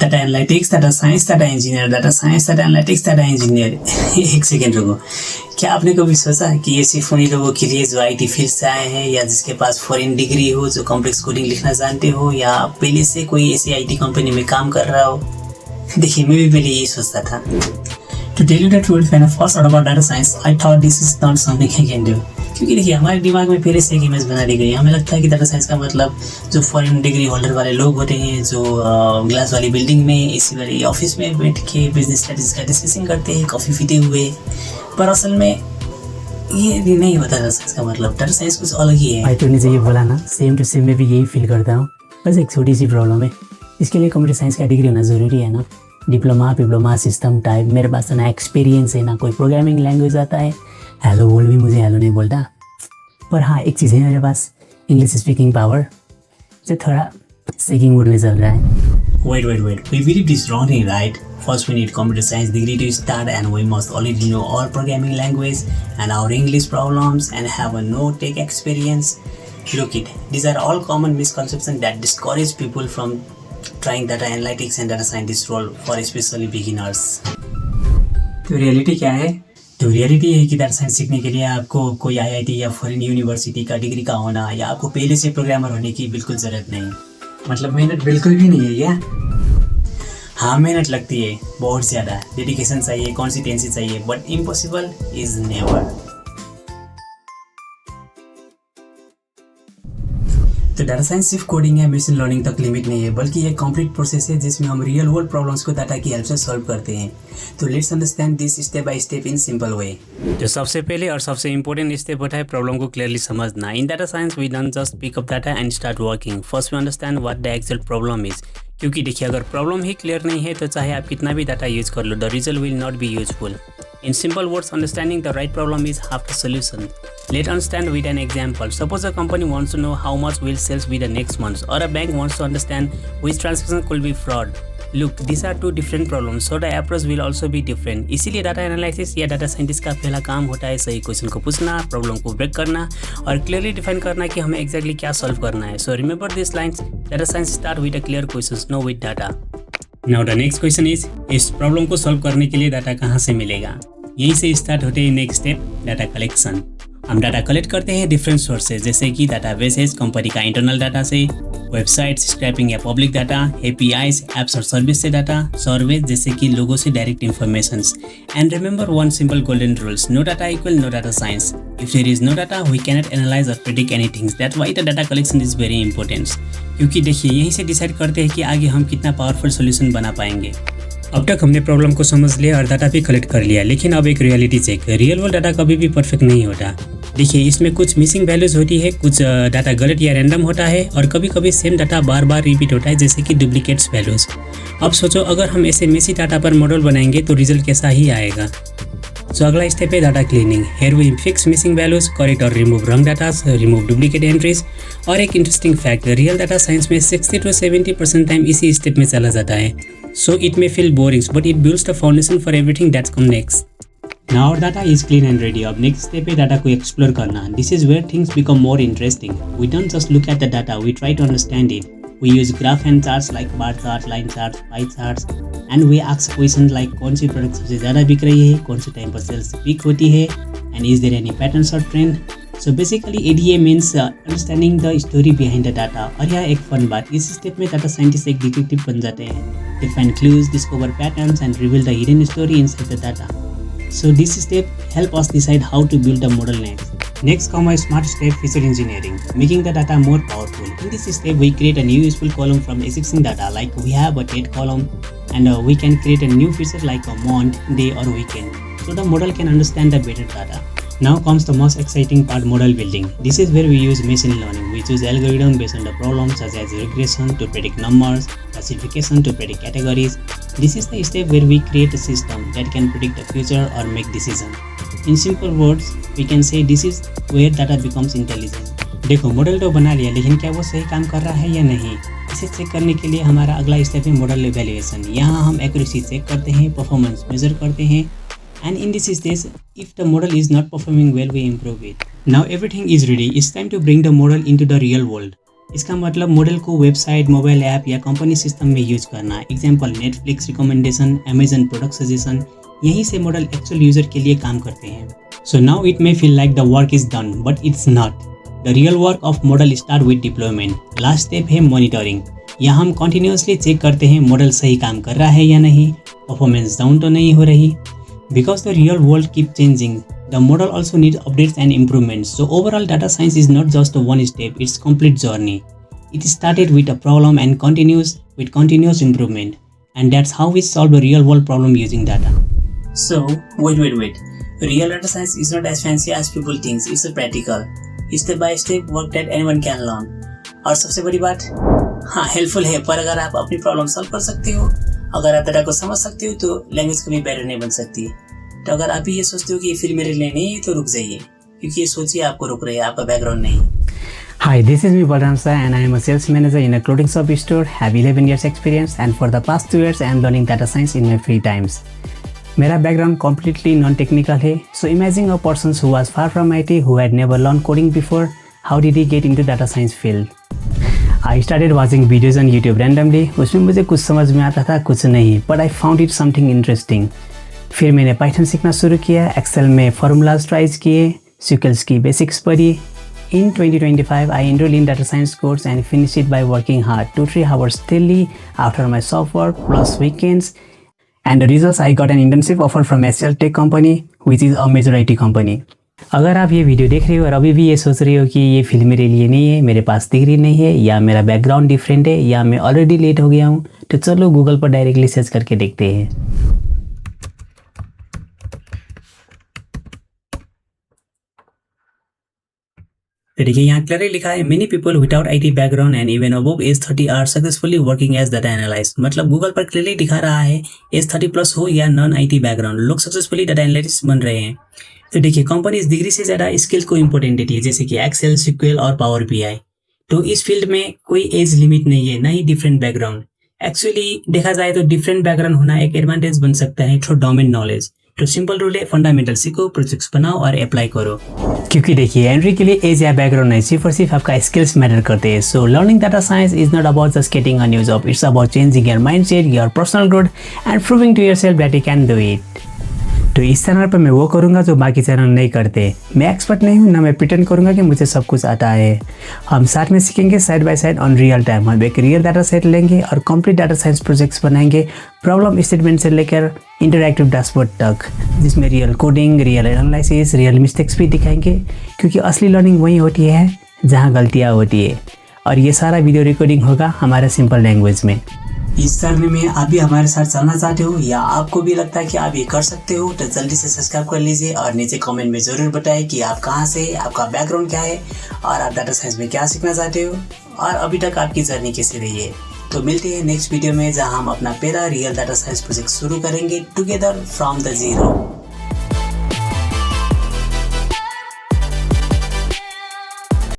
Data analytics, data science, data engineer, data science, data analytics, data engineer. एक second रुको, क्या आपने कभी सोचा कि ये सिर्फ उन्हीं लोगों के लिए जो IT फील्ड से आए हैं, या जिसके पास फॉरेन डिग्री हो, जो कॉम्प्लेक्स कोडिंग लिखना जानते हो, या पहले से कोई ऐसी IT कंपनी में काम कर रहा हो? देखिए, मैं भी पहले यही सोचता था। To tell you the truth, when I first heard about data science, I thought this is not something I can do. क्योंकि देखिए, हमारे दिमाग में पहले से एक इमेज बना दी गई है। हमें लगता है कि डाटा साइंस का मतलब जो फॉरेन डिग्री होल्डर वाले लोग होते हैं, जो ग्लास वाली बिल्डिंग में, AC वाली ऑफिस में बैठ के बिजनेस स्टडीज का डिस्कशन करते हैं, कॉफ़ी पीते हुए। पर असल में ये भी नहीं होता डाटा साइंस का मतलब। डाटा साइंस कुछ अलग ही है। भाई तूने जो ये बोला ना, सेम टू सेम मैं भी यही फील करता हूँ। बस एक छोटी सी प्रॉब्लम है, इसके लिए कंप्यूटर साइंस का डिग्री होना ज़रूरी है ना। डिप्लोमा सिस्टम टाइप, मेरे पास ना एक्सपीरियंस है, ना कोई प्रोग्रामिंग लैंग्वेज आता है। हेलो बोल भी मुझे हेलो नहीं बोलता। पर हाँ, एक चीज़ है मेरे पास, इंग्लिश स्पीकिंग पावर, जो थोड़ा स्पीकिंग मूड में चल रहा है। Wait. We believe this wrong thing, right? First, we need computer science degree to start, and we must already know all programming language and our English problems and have a no tech experience. Look it, these are all common misconceptions that discourage people from trying data analytics and data scientist role for especially beginners. तो reality क्या है? तो reality है कि data science सीखने के लिए आपको कोई IIT या फॉरेन यूनिवर्सिटी का डिग्री का होना, या आपको पहले से प्रोग्रामर होने की बिल्कुल ज़रूरत नहीं। मतलब मेहनत बिल्कुल भी नहीं है क्या? हाँ, मेहनत लगती है बहुत ज़्यादा, डेडिकेशन चाहिए, कंसिस्टेंसी चाहिए, बट इम्पॉसिबल इज़ नेवर। तो डाटा साइंस सिर्फ कोडिंग या मशीन लर्निंग तक लिमिट नहीं है, बल्कि ये कंप्लीट प्रोसेस है जिसमें हम रियल वर्ल्ड प्रॉब्लम्स को डाटा की हेल्प से सॉल्व करते हैं। तो let's understand this step by step in simple way. जो सबसे पहले और सबसे इम्पोर्टेंट स्टेप होता है प्रॉब्लम को क्लियरली समझना। In data science we don't just pick up data and start working, first we understand what the actual problem is. क्योंकि देखिए, अगर प्रॉब्लम ही क्लियर नहीं है तो चाहे आप कितना भी डाटा यूज कर लो, the result will not be useful. In simple words, understanding the right problem is half the solution. Let's understand with an example. Suppose a company wants to know how much will sales be the next month, or a bank wants to understand which transaction could be fraud. Look, these are two different problems, so the approach will also be different. इसीलिए data analysis या data scientist का पहला काम होता है सही question को पूछना, प्रॉब्लम को ब्रेक करना और क्लियरली डिफाइन करना कि हमें एग्जैक्टली क्या सॉल्व करना है। So remember this lines, data science start with a clear question, know with data. Now the next question is, इस प्रॉब्लम को सॉल्व करने के लिए डाटा कहाँ से मिलेगा? यहीं से स्टार्ट होते हैं नेक्स्ट स्टेप, डाटा कलेक्शन। हम डाटा कलेक्ट करते हैं डिफरेंट सोर्सेज, जैसे कि डाटाबेसेस, कंपनी का इंटरनल डाटा से, वेबसाइट्स, स्क्रैपिंग या पब्लिक डाटा, APIs, एप्स और सर्विस से डाटा, सर्वेज जैसे कि लोगों से direct information. And remember one simple golden rules, no data equal no data science. If there is no data we cannot analyze और predict anything. That's why the data collection is very important. क्योंकि देखिए, यहीं से decide करते हैं कि आगे हम कितना पावरफुल सोल्यूशन बना पाएंगे। अब तक हमने प्रॉब्लम को समझ लिया और डाटा भी कलेक्ट कर लिया, लेकिन अब एक reality check. Real world data कभी भी परफेक्ट नहीं होता। देखिए, इसमें कुछ मिसिंग वैल्यूज होती है, कुछ डाटा गलत या रैंडम होता है, और कभी कभी सेम डाटा बार बार रिपीट होता है, जैसे कि डुप्लीकेट्स वैल्यूज। अब सोचो, अगर हम ऐसे मेसी डाटा पर मॉडल बनाएंगे तो रिजल्ट कैसा ही आएगा। सो अगला स्टेप है data cleaning. Here we fix missing values, correct और remove wrong data, remove duplicate entries. और एक interesting fact, real data science में 60 to 70% टाइम इसी स्टेप में चला जाता है। So it may feel boring, but it builds the foundation for everything that's come next. Now our data is clean and ready. अब next step है data को explore करना. This is where things become more interesting. We don't just look at the data, we try to understand it. We use graph and charts like bar charts, line charts, pie charts, and we ask questions like कौन सी product सबसे ज़्यादा बिक रही है, कौन से time पर sales peak होती है, and is there any patterns or trend? So basically ADA means understanding the story behind the data. और यहाँ एक फन बात, इस स्टेप में डाटा साइंटिस्ट एक डिटेक्टिव बन जाते हैं। They find clues, discover patterns, and reveal the hidden story inside the data. So this step help us decide how to build the model next. Next come a smart step, feature engineering, making the data more powerful. In this step, we create a new useful column from existing data, like we have a date column, and we can create a new feature like a month, day, or weekend. So the model can understand the better data. Now comes the most exciting part, model building. This is where we use machine learning. We choose algorithm based on the problems such as regression to predict numbers, classification to predict categories. This is the step where we create a system that can predict the future or make decisions. In simple words, we can say this is where data becomes intelligent. देखो, model तो बना लिया, लेकिन क्या वो सही काम कर रहा है या नहीं, इसे चेक करने के लिए हमारा अगला स्टेप है मॉडल इवैल्यूएशन। यहाँ हम एक्यूरेसी चेक करते हैं, परफॉर्मेंस मेजर करते हैं, and in this stage, if the model is not performing well, we improve it. Now everything is ready. It's time to bring the model into the real world. इसका मतलब model को website, mobile app या company system में use करना। Example Netflix recommendation, Amazon product suggestion, यहीं से model actual user के लिए काम करते हैं। So now it may feel like the work is done, but it's not. The real work of model start with deployment. Last step है monitoring. यहाँ हम कंटिन्यूसली चेक करते हैं मॉडल सही काम कर रहा है या नहीं, परफॉर्मेंस डाउन तो नहीं हो रही। Because the real world keep changing, the model also needs updates and improvements. So overall data science is not just a one step, it's complete journey. It started with a problem and continues with continuous improvement. And that's how we solve a real world problem using data. So, wait. Real data science is not as fancy as people think. It's a practical, step by step work that anyone can learn. और सबसे बड़ी बात, हाँ helpful है, पर अगर आप अपनी प्रॉब्लम सॉल्व कर सकते हो, अगर आप डाटा को समझ सकते हो, तो लैंग्वेज कभी बेटर नहीं बन सकती। तो अगर आप भी ये सोचते हो कि ये फील्ड मेरे लिए नहीं है, तो रुक जाइए, क्योंकि ये सोचिए आपको रुक रही है, आपका बैकग्राउंड नहीं। Hi, this is me Balram Shah and I am a sales manager in a clothing shop store, have 11 years experience and for the past 2 years I am learning data science in my free times. मेरा background completely non-technical है, so imagine a person who was far from IT, who had never learned coding before, how did he get into data science field? I started watching videos on YouTube randomly, उसमें मुझे कुछ समझ में आता था, कुछ नहीं, but I found it something interesting. फिर मैंने पाइथन सीखना शुरू किया, एक्सेल में फॉर्मूलाज ट्राइज किए, SQLs की बेसिक्स पढ़ी। In 2025, I enrolled in data science course and finished it by working hard 2-3 hours daily after my soft work plus weekends. And the results, I got an internship offer from HCL Tech company, which is a major IT company. अगर आप ये video देख रहे हो और अभी भी ये सोच रहे हो कि ये फील्ड मेरे लिए नहीं है, मेरे पास डिग्री नहीं है, या मेरा बैकग्राउंड डिफरेंट है, या मैं ऑलरेडी लेट हो गया हूँ, तो चलो गूगल पर डायरेक्टली सर्च करके देखते हैं। तो देखिए यहाँ क्लियरली लिखा है many people without IT background and even above age 30 are successfully working as data analyst. मतलब गूगल पर क्लियरली दिखा रहा है एज 30+ हो या नॉन IT बैकग्राउंड, लोग सक्सेसफुली डाटा एनालिस्ट बन रहे हैं। तो देखिए कंपनी इस डिग्री से ज़्यादा स्किल्स को इंपॉर्टेंट देती है, जैसे कि एक्सेल, SQL और पावर BI। तो इस फील्ड में कोई एज लिमिट नहीं है, ना ही डिफरेंट बैकग्राउंड। एक्चुअली देखा जाए तो डिफरेंट बैकग्राउंड होना एक एडवांटेज बन सकता है थ्रू डोमेन नॉलेज। तो सिंपल रूल है, फंडामेंटल सीखो, प्रोजेक्ट्स बनाओ और अप्लाई करो। क्योंकि देखिए एंट्री के लिए एज या बैकग्राउंड नहीं, सिर्फ और सिर्फ आपका स्किल्स मैटर करते हैं। So learning data science is not about just getting a new job, it's about changing your mindset, your personal growth and proving to yourself that you can do it. तो इस channel पर मैं वो करूँगा जो बाकी चैनल नहीं करते। मैं एक्सपर्ट नहीं हूँ, ना मैं प्रिटेंड करूँगा कि मुझे सब कुछ आता है। हम साथ में सीखेंगे side by side on real time. हम एक रियल डाटा सेट लेंगे और कंप्लीट डाटा साइंस प्रोजेक्ट्स बनाएंगे, प्रॉब्लम स्टेटमेंट से लेकर इंटरैक्टिव डैशबोर्ड तक, जिसमें real coding, real analysis, real mistakes भी दिखाएंगे। क्योंकि असली लर्निंग वही होती है जहाँ गलतियाँ होती है। और ये सारा वीडियो रिकॉर्डिंग होगा हमारे सिंपल लैंग्वेज में। इस जर्नी में आप भी हमारे साथ चलना चाहते हो या आपको भी लगता है कि आप ये कर सकते हो, तो जल्दी से सब्सक्राइब कर लीजिए और नीचे कमेंट में ज़रूर बताएं कि आप कहाँ से, आपका बैकग्राउंड क्या है और आप डाटा साइंस में क्या सीखना चाहते हो और अभी तक आपकी जर्नी कैसी रही है। तो मिलते हैं नेक्स्ट वीडियो में, जहाँ हम अपना पहला रियल डाटा साइंस प्रोजेक्ट शुरू करेंगे टुगेदर फ्रॉम द जीरो।